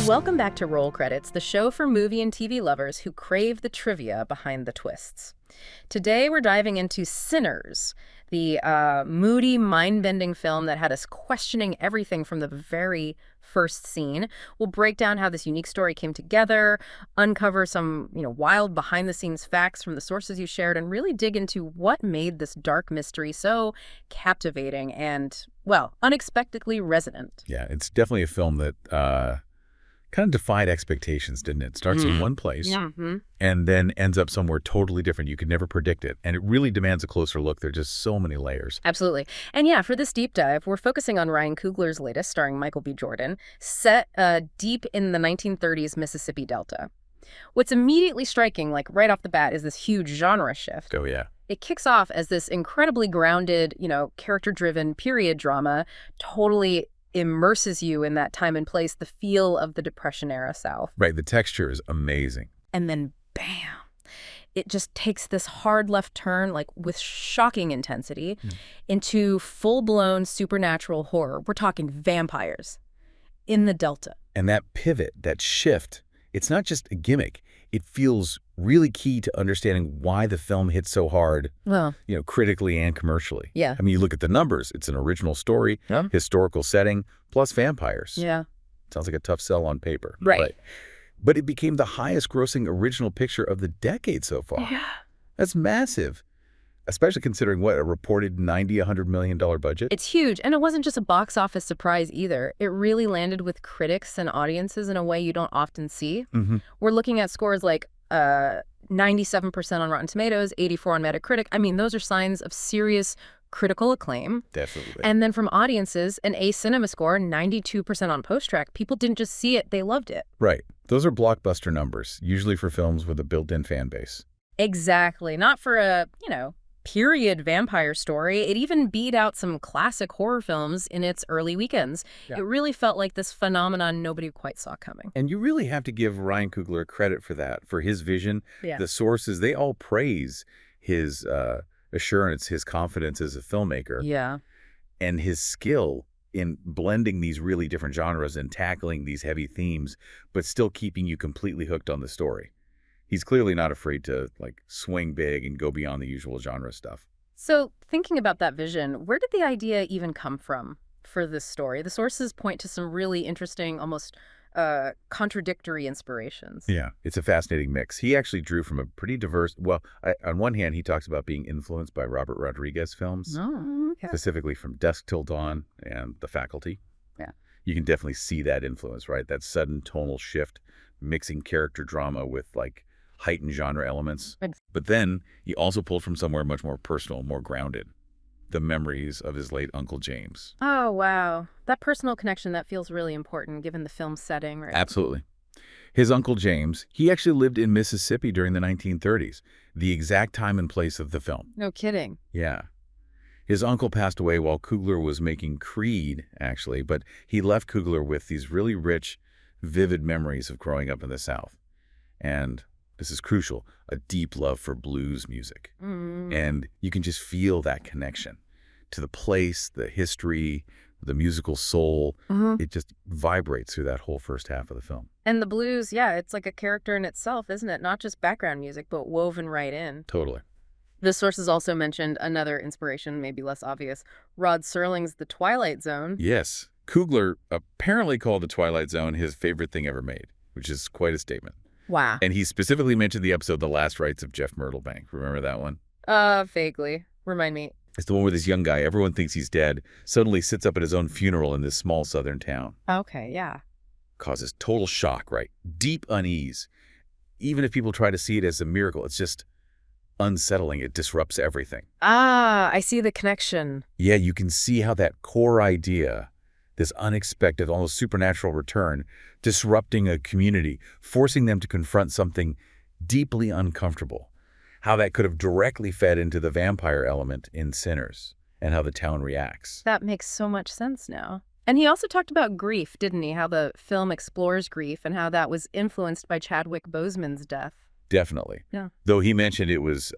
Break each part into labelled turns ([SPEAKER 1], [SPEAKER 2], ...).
[SPEAKER 1] Welcome back to Roll Credits, the show for movie and TV lovers who crave the trivia behind the twists. Today we're diving into Sinners, the moody, mind-bending film that had us questioning everything from the very first scene. We'll break down how this unique story came together, uncover some, wild behind-the-scenes facts from the sources you shared, and really dig into what made this dark mystery so captivating and, well, unexpectedly resonant.
[SPEAKER 2] Yeah, it's definitely a film that kind of defied expectations, didn't it? Starts in one place and then ends up somewhere totally different. You could never predict it. And it really demands a closer look. There are just so many layers.
[SPEAKER 1] Absolutely. And yeah, for this deep dive, we're focusing on Ryan Coogler's latest, starring Michael B. Jordan, set deep in the 1930s Mississippi Delta. What's immediately striking, like right off the bat, is this huge genre shift.
[SPEAKER 2] Oh, yeah.
[SPEAKER 1] It kicks off as this incredibly grounded, character-driven period drama, totally immerses you in that time and place, the feel of the Depression-era South.
[SPEAKER 2] Right, the texture is amazing.
[SPEAKER 1] And then, bam, it just takes this hard left turn, like with shocking intensity, into full-blown supernatural horror. We're talking vampires in the Delta.
[SPEAKER 2] And that pivot, that shift, it's not just a gimmick. It feels really key to understanding why the film hit so hard, critically and commercially.
[SPEAKER 1] Yeah.
[SPEAKER 2] I mean, you look at the numbers. It's an original story, historical setting, plus vampires.
[SPEAKER 1] Yeah.
[SPEAKER 2] Sounds like a tough sell on paper.
[SPEAKER 1] Right.
[SPEAKER 2] But it became the highest grossing original picture of the decade so far.
[SPEAKER 1] Yeah.
[SPEAKER 2] That's massive, especially considering what, a reported $100 million budget?
[SPEAKER 1] It's huge. And it wasn't just a box office surprise either. It really landed with critics and audiences in a way you don't often see. We're looking at scores like 97% on Rotten Tomatoes, 84 on Metacritic. I mean, those are signs of serious critical acclaim.
[SPEAKER 2] Definitely.
[SPEAKER 1] And then from audiences, an A Cinema score, 92% on Post-Track. People didn't just see it, they loved it.
[SPEAKER 2] Right. Those are blockbuster numbers, usually for films with a built-in fan base.
[SPEAKER 1] Exactly. Not for a, period vampire story. It even beat out some classic horror films in its early weekends. Yeah. It really felt like this phenomenon nobody quite saw coming.
[SPEAKER 2] And you really have to give Ryan Coogler credit for that, for his vision.
[SPEAKER 1] Yeah.
[SPEAKER 2] The sources, they all praise his assurance, his confidence as a filmmaker.
[SPEAKER 1] Yeah.
[SPEAKER 2] And his skill in blending these really different genres and tackling these heavy themes, but still keeping you completely hooked on the story. He's clearly not afraid to, swing big and go beyond the usual genre stuff.
[SPEAKER 1] So, thinking about that vision, where did the idea even come from for this story? The sources point to some really interesting, almost contradictory inspirations.
[SPEAKER 2] Yeah, it's a fascinating mix. He actually drew from a pretty diverse... Well, on one hand, he talks about being influenced by Robert Rodriguez films, specifically from Dusk Till Dawn and The Faculty.
[SPEAKER 1] Yeah.
[SPEAKER 2] You can definitely see that influence, right? That sudden tonal shift, mixing character drama with, heightened genre elements. But then he also pulled from somewhere much more personal, more grounded. The memories of his late Uncle James.
[SPEAKER 1] Oh, wow. That personal connection, that feels really important given the film's setting, right?
[SPEAKER 2] Absolutely. His Uncle James, he actually lived in Mississippi during the 1930s, the exact time and place of the film.
[SPEAKER 1] No kidding.
[SPEAKER 2] Yeah. His uncle passed away while Coogler was making Creed, actually, but he left Coogler with these really rich, vivid memories of growing up in the South. And this is crucial, a deep love for blues music. And you can just feel that connection to the place, the history, the musical soul. It just vibrates through that whole first half of the film.
[SPEAKER 1] And the blues, yeah, it's like a character in itself, isn't it? Not just background music, but woven right in.
[SPEAKER 2] Totally.
[SPEAKER 1] The sources also mentioned another inspiration, maybe less obvious, Rod Serling's The Twilight Zone.
[SPEAKER 2] Yes. Coogler apparently called The Twilight Zone his favorite thing ever made, which is quite a statement.
[SPEAKER 1] Wow.
[SPEAKER 2] And he specifically mentioned the episode The Last Rites of Jeff Myrtlebank. Remember that one?
[SPEAKER 1] Vaguely. Remind me.
[SPEAKER 2] It's the one where this young guy, everyone thinks he's dead, suddenly sits up at his own funeral in this small southern town.
[SPEAKER 1] Okay, yeah.
[SPEAKER 2] Causes total shock, right? Deep unease. Even if people try to see it as a miracle, it's just unsettling. It disrupts everything.
[SPEAKER 1] Ah, I see the connection.
[SPEAKER 2] Yeah, you can see how that core idea, this unexpected, almost supernatural return, disrupting a community, forcing them to confront something deeply uncomfortable, how that could have directly fed into the vampire element in Sinners and how the town reacts.
[SPEAKER 1] That makes so much sense now. And he also talked about grief, didn't he? How the film explores grief and how that was influenced by Chadwick Boseman's death.
[SPEAKER 2] Definitely.
[SPEAKER 1] Yeah.
[SPEAKER 2] Though he mentioned it was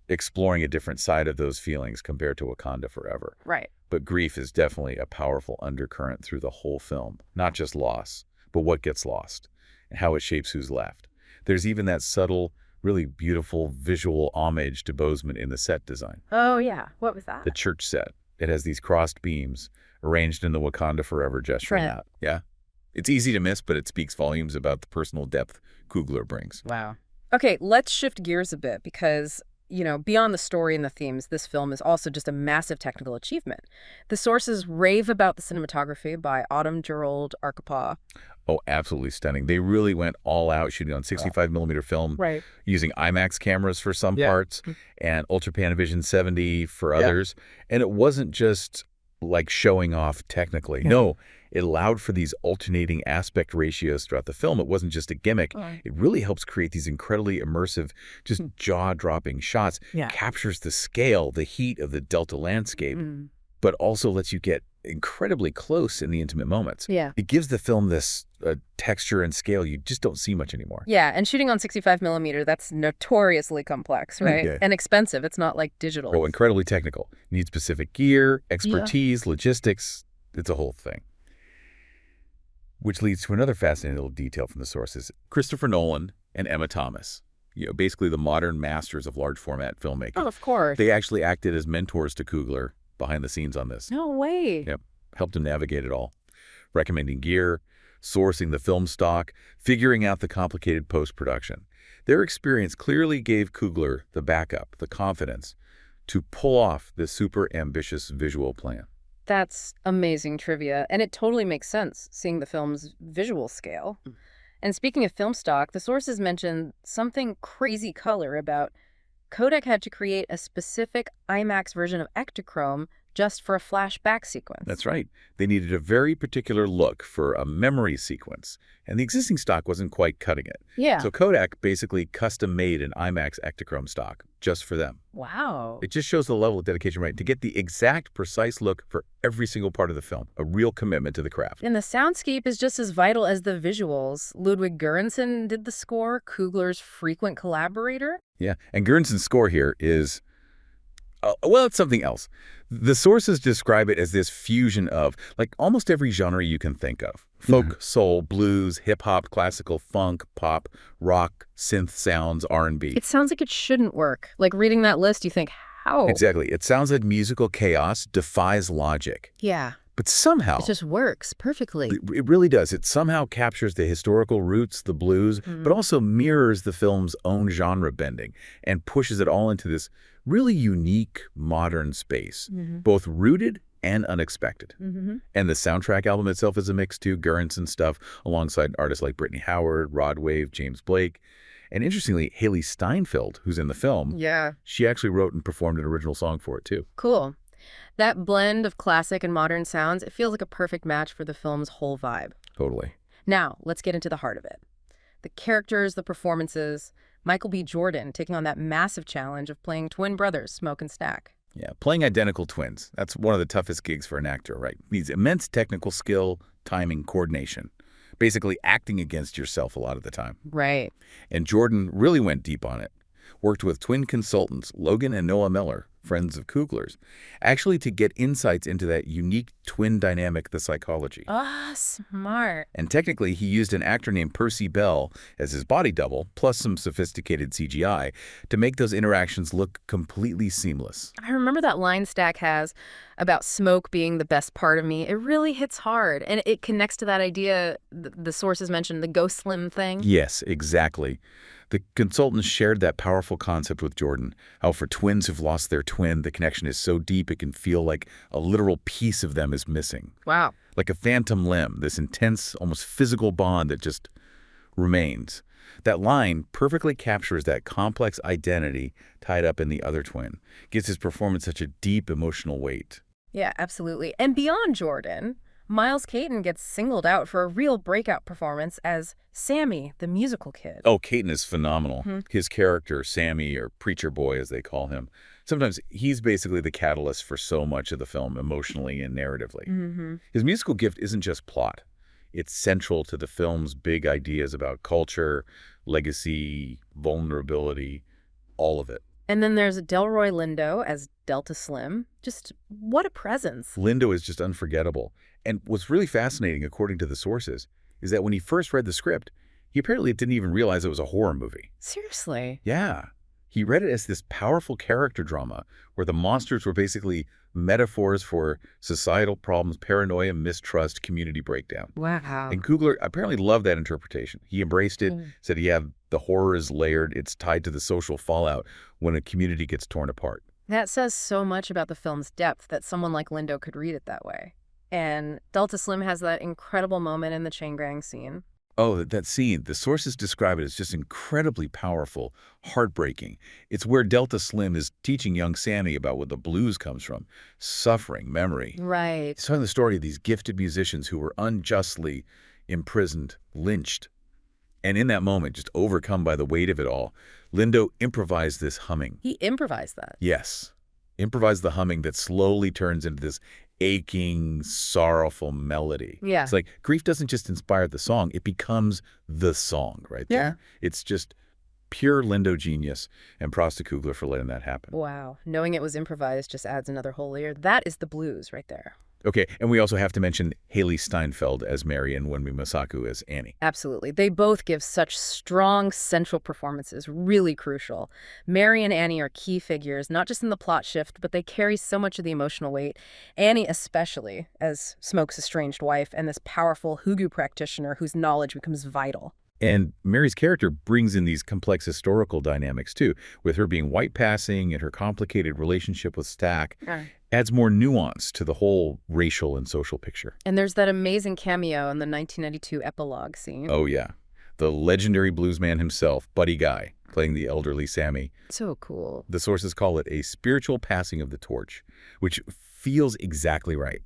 [SPEAKER 2] exploring a different side of those feelings compared to Wakanda Forever.
[SPEAKER 1] Right.
[SPEAKER 2] But grief is definitely a powerful undercurrent through the whole film, not just loss, but what gets lost and how it shapes who's left. There's even that subtle, really beautiful visual homage to Boseman in the set design.
[SPEAKER 1] Oh, yeah. What was that?
[SPEAKER 2] The church set. It has these crossed beams arranged in the Wakanda Forever gesture.
[SPEAKER 1] Right.
[SPEAKER 2] Yeah. It's easy to miss, but it speaks volumes about the personal depth Coogler brings.
[SPEAKER 1] Wow. Okay, let's shift gears a bit because, beyond the story and the themes, this film is also just a massive technical achievement. The sources rave about the cinematography by Autumn Gerald Arkapaw.
[SPEAKER 2] Oh, absolutely stunning. They really went all out shooting on 65 millimeter film,
[SPEAKER 1] Right.
[SPEAKER 2] using IMAX cameras for some
[SPEAKER 3] Yeah.
[SPEAKER 2] parts and Ultra Panavision 70 for others. And it wasn't just like showing off technically.
[SPEAKER 3] Yeah.
[SPEAKER 2] No, it allowed for these alternating aspect ratios throughout the film. It wasn't just a gimmick. It really helps create these incredibly immersive, just jaw-dropping shots.
[SPEAKER 3] Yeah.
[SPEAKER 2] Captures the scale, the heat of the Delta landscape, but also lets you get incredibly close in the intimate moments.
[SPEAKER 1] Yeah.
[SPEAKER 2] It gives the film this texture and scale you just don't see much anymore.
[SPEAKER 1] Yeah, and shooting on 65 millimeter, that's notoriously complex, right?
[SPEAKER 2] Yeah.
[SPEAKER 1] And expensive. It's not like digital.
[SPEAKER 2] Oh, incredibly technical. You need specific gear, expertise, logistics. It's a whole thing. Which leads to another fascinating little detail from the sources. Christopher Nolan and Emma Thomas, basically the modern masters of large format filmmaking.
[SPEAKER 1] Oh, of course.
[SPEAKER 2] They actually acted as mentors to Coogler behind the scenes on this.
[SPEAKER 1] No way.
[SPEAKER 2] Yep. Helped him navigate it all. Recommending gear, sourcing the film stock, figuring out the complicated post-production. Their experience clearly gave Coogler the backup, the confidence to pull off this super ambitious visual plan.
[SPEAKER 1] That's amazing trivia, and it totally makes sense, seeing the film's visual scale. And speaking of film stock, the sources mention something crazy color about Kodak had to create a specific IMAX version of Ektachrome just for a flashback sequence.
[SPEAKER 2] That's right. They needed a very particular look for a memory sequence, and the existing stock wasn't quite cutting it.
[SPEAKER 1] Yeah.
[SPEAKER 2] So Kodak basically custom-made an IMAX Ektachrome stock just for them.
[SPEAKER 1] Wow.
[SPEAKER 2] It just shows the level of dedication, right, to get the exact, precise look for every single part of the film. A real commitment to the craft.
[SPEAKER 1] And the soundscape is just as vital as the visuals. Ludwig Göransson did the score, Coogler's frequent collaborator.
[SPEAKER 2] Yeah, and Göransson's score here is, well, it's something else. The sources describe it as this fusion of, like, almost every genre you can think of. Folk, soul, blues, hip-hop, classical, funk, pop, rock, synth sounds, R&B.
[SPEAKER 1] It sounds like it shouldn't work. Like, reading that list, you think, how?
[SPEAKER 2] Exactly. It sounds like musical chaos defies logic.
[SPEAKER 1] Yeah.
[SPEAKER 2] But somehow,
[SPEAKER 1] It just works perfectly.
[SPEAKER 2] it really does. It somehow captures the historical roots, the blues, but also mirrors the film's own genre bending and pushes it all into this really unique modern space, both rooted and unexpected. And the soundtrack album itself is a mix too, Göransson stuff alongside artists like Brittany Howard, Rod Wave, James Blake. And interestingly, Haley Steinfeld, who's in the film,
[SPEAKER 1] Yeah.
[SPEAKER 2] she actually wrote and performed an original song for it too.
[SPEAKER 1] Cool. That blend of classic and modern sounds, it feels like a perfect match for the film's whole vibe.
[SPEAKER 2] Totally.
[SPEAKER 1] Now, let's get into the heart of it. The characters, the performances, Michael B. Jordan taking on that massive challenge of playing twin brothers, Smoke and Stack.
[SPEAKER 2] Yeah, playing identical twins. That's one of the toughest gigs for an actor, right? Needs immense technical skill, timing, coordination. Basically acting against yourself a lot of the time.
[SPEAKER 1] Right.
[SPEAKER 2] And Jordan really went deep on it. Worked with twin consultants, Logan and Noah Miller, friends of Coogler's, actually to get insights into that unique twin dynamic, the psychology.
[SPEAKER 1] Ah, smart.
[SPEAKER 2] And technically, he used an actor named Percy Bell as his body double, plus some sophisticated CGI, to make those interactions look completely seamless.
[SPEAKER 1] I remember that line Stack has about Smoke being the best part of me. It really hits hard, and it connects to that idea the sources mentioned, the Go Slim thing.
[SPEAKER 2] Yes, exactly. The consultants shared that powerful concept with Jordan, how for twins who've lost their twin, the connection is so deep it can feel like a literal piece of them is missing.
[SPEAKER 1] Wow.
[SPEAKER 2] Like a phantom limb, this intense, almost physical bond that just remains. That line perfectly captures that complex identity tied up in the other twin, gives his performance such a deep emotional weight.
[SPEAKER 1] Yeah, absolutely. And beyond Jordan, Miles Caton gets singled out for a real breakout performance as Sammy, the musical kid.
[SPEAKER 2] Oh, Caton is phenomenal. His character, Sammy, or Preacher Boy as they call him, sometimes he's basically the catalyst for so much of the film emotionally and narratively. His musical gift isn't just plot. It's central to the film's big ideas about culture, legacy, vulnerability, all of it.
[SPEAKER 1] And then there's Delroy Lindo as Delta Slim. Just what a presence.
[SPEAKER 2] Lindo is just unforgettable. And what's really fascinating, according to the sources, is that when he first read the script, he apparently didn't even realize it was a horror movie.
[SPEAKER 1] Seriously?
[SPEAKER 2] Yeah. He read it as this powerful character drama where the monsters were basically metaphors for societal problems, paranoia, mistrust, community breakdown.
[SPEAKER 1] Wow.
[SPEAKER 2] And Coogler apparently loved that interpretation. He embraced it, said, yeah, the horror is layered. It's tied to the social fallout when a community gets torn apart.
[SPEAKER 1] That says so much about the film's depth that someone like Lindo could read it that way. And Delta Slim has that incredible moment in the chain gang scene.
[SPEAKER 2] Oh, that scene. The sources describe it as just incredibly powerful, heartbreaking. It's where Delta Slim is teaching young Sammy about where the blues comes from, suffering, memory.
[SPEAKER 1] Right.
[SPEAKER 2] He's telling the story of these gifted musicians who were unjustly imprisoned, lynched. And in that moment, just overcome by the weight of it all, Lindo improvised this humming.
[SPEAKER 1] He improvised that.
[SPEAKER 2] Yes. Improvised the humming that slowly turns into this aching, sorrowful melody.
[SPEAKER 1] Yeah.
[SPEAKER 2] It's like grief doesn't just inspire the song, it becomes the song right there. It's just pure Lindo genius, and props to Coogler for letting that happen.
[SPEAKER 1] Wow. Knowing it was improvised just adds another whole layer. That is the blues right there.
[SPEAKER 2] Okay, and we also have to mention Haley Steinfeld as Mary and Wunmi Mosaku as Annie.
[SPEAKER 1] Absolutely. They both give such strong central performances, really crucial. Mary and Annie are key figures, not just in the plot shift, but they carry so much of the emotional weight. Annie especially, as Smoke's estranged wife and this powerful Hugu practitioner whose knowledge becomes vital.
[SPEAKER 2] And Mary's character brings in these complex historical dynamics, too, with her being white passing and her complicated relationship with Stack. Adds more nuance to the whole racial and social picture.
[SPEAKER 1] And there's that amazing cameo in the 1992 epilogue scene.
[SPEAKER 2] Oh, yeah. The legendary bluesman himself, Buddy Guy, playing the elderly Sammy.
[SPEAKER 1] So cool.
[SPEAKER 2] The sources call it a spiritual passing of the torch, which feels exactly right.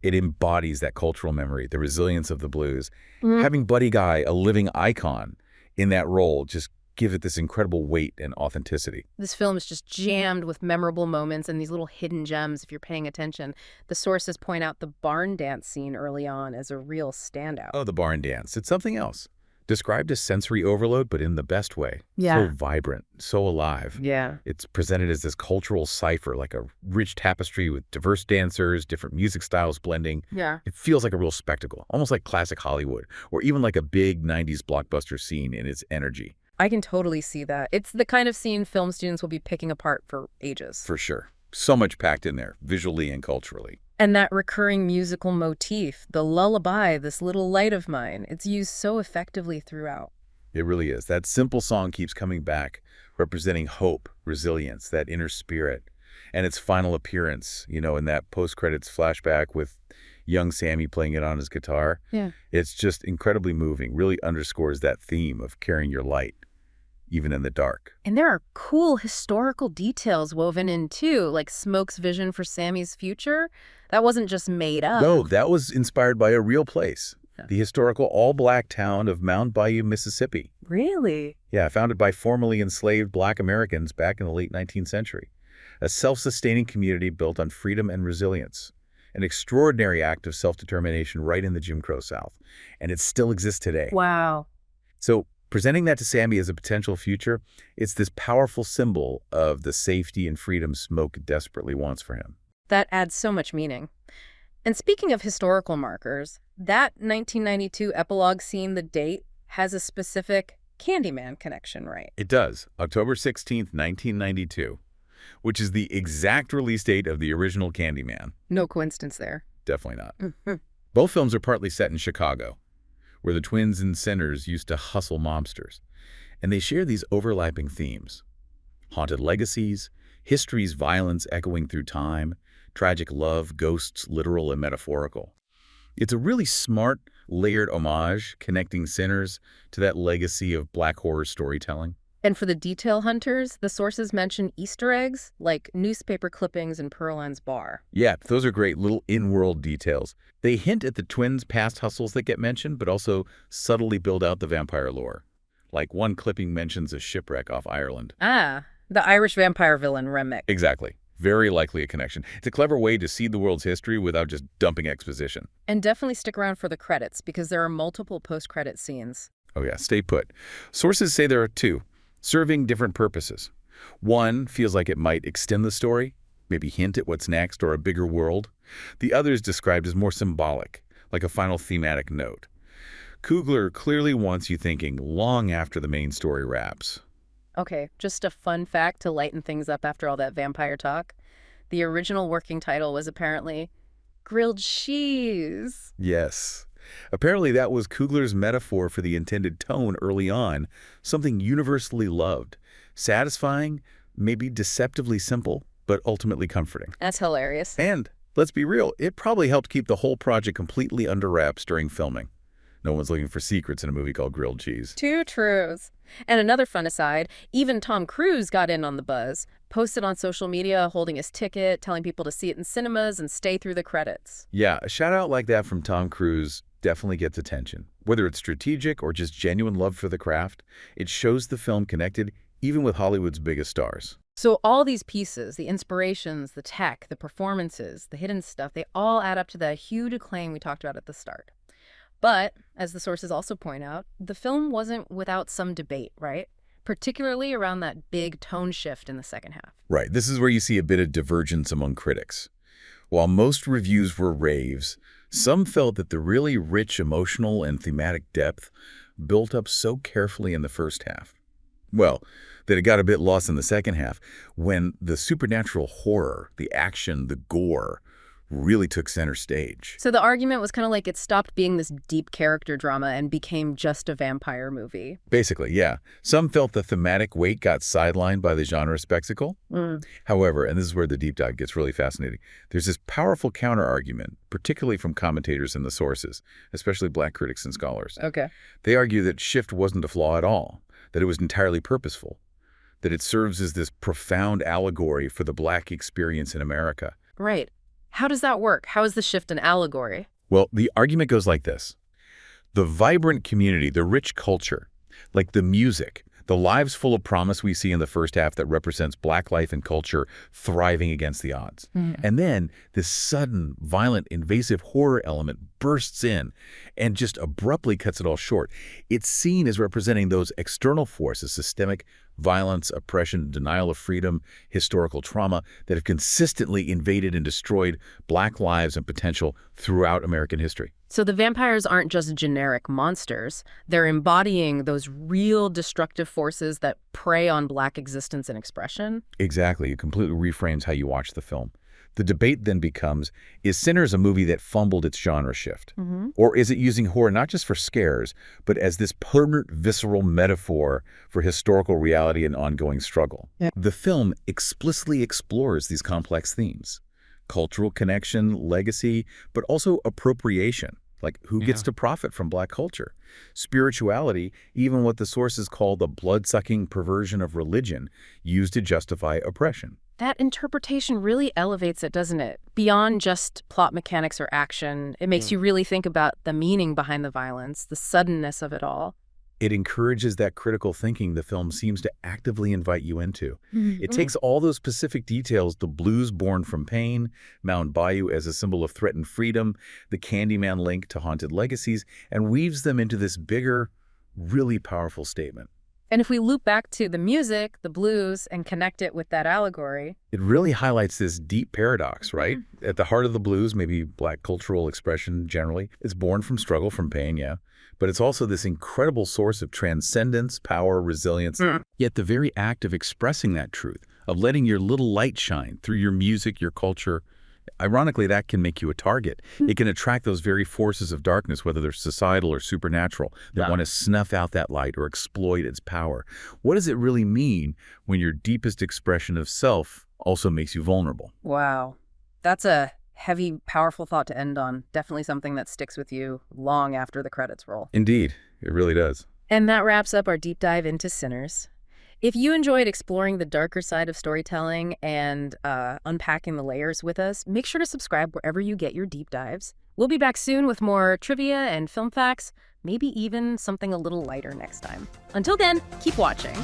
[SPEAKER 2] It embodies that cultural memory, the resilience of the blues. Having Buddy Guy, a living icon, in that role just give it this incredible weight and authenticity.
[SPEAKER 1] This film is just jammed with memorable moments and these little hidden gems if you're paying attention. The sources point out the barn dance scene early on as a real standout.
[SPEAKER 2] Oh, the barn dance. It's something else. Described as sensory overload, but in the best way.
[SPEAKER 1] Yeah.
[SPEAKER 2] So vibrant, so alive.
[SPEAKER 1] Yeah.
[SPEAKER 2] It's presented as this cultural cipher, like a rich tapestry with diverse dancers, different music styles blending.
[SPEAKER 1] Yeah.
[SPEAKER 2] It feels like a real spectacle, almost like classic Hollywood, or even like a big 90s blockbuster scene in its energy.
[SPEAKER 1] I can totally see that. It's the kind of scene film students will be picking apart for ages.
[SPEAKER 2] For sure. So much packed in there, visually and culturally.
[SPEAKER 1] And that recurring musical motif, the lullaby, this little light of mine, it's used so effectively throughout.
[SPEAKER 2] It really is. That simple song keeps coming back, representing hope, resilience, that inner spirit. And its final appearance, you know, in that post-credits flashback with young Sammy playing it on his guitar.
[SPEAKER 1] Yeah.
[SPEAKER 2] It's just incredibly moving, really underscores that theme of carrying your light, even in the dark.
[SPEAKER 1] And there are cool historical details woven in, too, like Smoke's vision for Sammy's future. That wasn't just made up.
[SPEAKER 2] No, that was inspired by a real place.
[SPEAKER 1] Yeah.
[SPEAKER 2] The historical all-black town of Mound Bayou, Mississippi.
[SPEAKER 1] Really?
[SPEAKER 2] Yeah, founded by formerly enslaved Black Americans back in the late 19th century. A self-sustaining community built on freedom and resilience. An extraordinary act of self-determination right in the Jim Crow South. And it still exists today.
[SPEAKER 1] Wow.
[SPEAKER 2] So presenting that to Sammy as a potential future, it's this powerful symbol of the safety and freedom Smoke desperately wants for him.
[SPEAKER 1] That adds so much meaning. And speaking of historical markers, that 1992 epilogue scene, the date, has a specific Candyman connection, right?
[SPEAKER 2] It does. October 16th, 1992, which is the exact release date of the original Candyman.
[SPEAKER 1] No coincidence there.
[SPEAKER 2] Definitely not. Both films are partly set in Chicago, where the twins and sinners used to hustle mobsters. And they share these overlapping themes. Haunted legacies, history's violence echoing through time, tragic love, ghosts, literal and metaphorical. It's a really smart, layered homage connecting sinners to that legacy of black horror storytelling.
[SPEAKER 1] And for the detail hunters, the sources mention Easter eggs, like newspaper clippings in Pearline's bar.
[SPEAKER 2] Yeah, those are great little in-world details. They hint at the twins' past hustles that get mentioned, but also subtly build out the vampire lore. Like one clipping mentions a shipwreck off Ireland.
[SPEAKER 1] Ah, the Irish vampire villain Remick.
[SPEAKER 2] Exactly. Very likely a connection. It's a clever way to see the world's history without just dumping exposition.
[SPEAKER 1] And definitely stick around for the credits, because there are multiple post-credit scenes.
[SPEAKER 2] Oh yeah, stay put. Sources say there are two, serving different purposes. One feels like it might extend the story, maybe hint at what's next or a bigger world. The other is described as more symbolic, like a final thematic note. Coogler clearly wants you thinking long after the main story wraps.
[SPEAKER 1] Okay, just a fun fact to lighten things up after all that vampire talk. The original working title was apparently Grilled Cheese.
[SPEAKER 2] Yes. Apparently that was Coogler's metaphor for the intended tone early on, something universally loved. Satisfying, maybe deceptively simple, but ultimately comforting.
[SPEAKER 1] That's hilarious.
[SPEAKER 2] And, let's be real, it probably helped keep the whole project completely under wraps during filming. No one's looking for secrets in a movie called Grilled Cheese.
[SPEAKER 1] Two truths. And another fun aside, even Tom Cruise got in on the buzz, posted on social media holding his ticket, telling people to see it in cinemas and stay through the credits.
[SPEAKER 2] Yeah, a shout out like that from Tom Cruise definitely gets attention. Whether it's strategic or just genuine love for the craft, it shows the film connected even with Hollywood's biggest stars.
[SPEAKER 1] So all these pieces, the inspirations, the tech, the performances, the hidden stuff, they all add up to that huge acclaim we talked about at the start. But, as the sources also point out, the film wasn't without some debate, right? Particularly around that big tone shift in the second half.
[SPEAKER 2] Right, this is where you see a bit of divergence among critics. While most reviews were raves, some felt that the really rich emotional and thematic depth built up so carefully in the first half. Well, that it got a bit lost in the second half when the supernatural horror, the action, the gore, really took center stage.
[SPEAKER 1] So the argument was kind of like it stopped being this deep character drama and became just a vampire movie.
[SPEAKER 2] Basically, yeah. Some felt the thematic weight got sidelined by the genre spectacle. However, and this is where the deep dive gets really fascinating, there's this powerful counter-argument, particularly from commentators in the sources, especially Black critics and scholars.
[SPEAKER 1] Okay.
[SPEAKER 2] They argue that shift wasn't a flaw at all, that it was entirely purposeful, that it serves as this profound allegory for the Black experience in America.
[SPEAKER 1] Right. How does that work? How is the shift an allegory?
[SPEAKER 2] Well, the argument goes like this. The vibrant community, the rich culture, like the music, the lives full of promise we see in the first half that represents Black life and culture thriving against the odds. And then this sudden, violent, invasive horror element bursts in and just abruptly cuts it all short. It's seen as representing those external forces, systemic violence, oppression, denial of freedom, historical trauma that have consistently invaded and destroyed Black lives and potential throughout American history.
[SPEAKER 1] So the vampires aren't just generic monsters. They're embodying those real destructive forces that prey on Black existence and expression.
[SPEAKER 2] Exactly. It completely reframes how you watch the film. The debate then becomes, is Sinners a movie that fumbled its genre shift? Or is it using horror not just for scares, but as this permanent, visceral metaphor for historical reality and ongoing struggle? The film explicitly explores these complex themes. Cultural connection, legacy, but also appropriation, like who gets to profit from Black culture. Spirituality, even what the sources call the blood-sucking perversion of religion, used to justify oppression.
[SPEAKER 1] That interpretation really elevates it, doesn't it? Beyond just plot mechanics or action, it makes you really think about the meaning behind the violence, the suddenness of it all.
[SPEAKER 2] It encourages that critical thinking the film seems to actively invite you into. It takes all those specific details, the blues born from pain, Mound Bayou as a symbol of threatened freedom, the Candyman link to haunted legacies, and weaves them into this bigger, really powerful statement.
[SPEAKER 1] And if we loop back to the music, the blues, and connect it with that allegory,
[SPEAKER 2] it really highlights this deep paradox, right? At the heart of the blues, maybe Black cultural expression generally, it's born from struggle, from pain, yeah. But it's also this incredible source of transcendence, power, resilience. Yet the very act of expressing that truth, of letting your little light shine through your music, your culture, ironically, that can make you a target. It can attract those very forces of darkness, whether they're societal or supernatural, that want to snuff out that light or exploit its power. What does it really mean when your deepest expression of self also makes you vulnerable?
[SPEAKER 1] Wow. That's a heavy, powerful thought to end on. Definitely something that sticks with you long after the credits roll.
[SPEAKER 2] Indeed, it really does.
[SPEAKER 1] And that wraps up our deep dive into Sinners. If you enjoyed exploring the darker side of storytelling and unpacking the layers with us, make sure to subscribe wherever you get your deep dives. We'll be back soon with more trivia and film facts, maybe even something a little lighter next time. Until then, keep watching.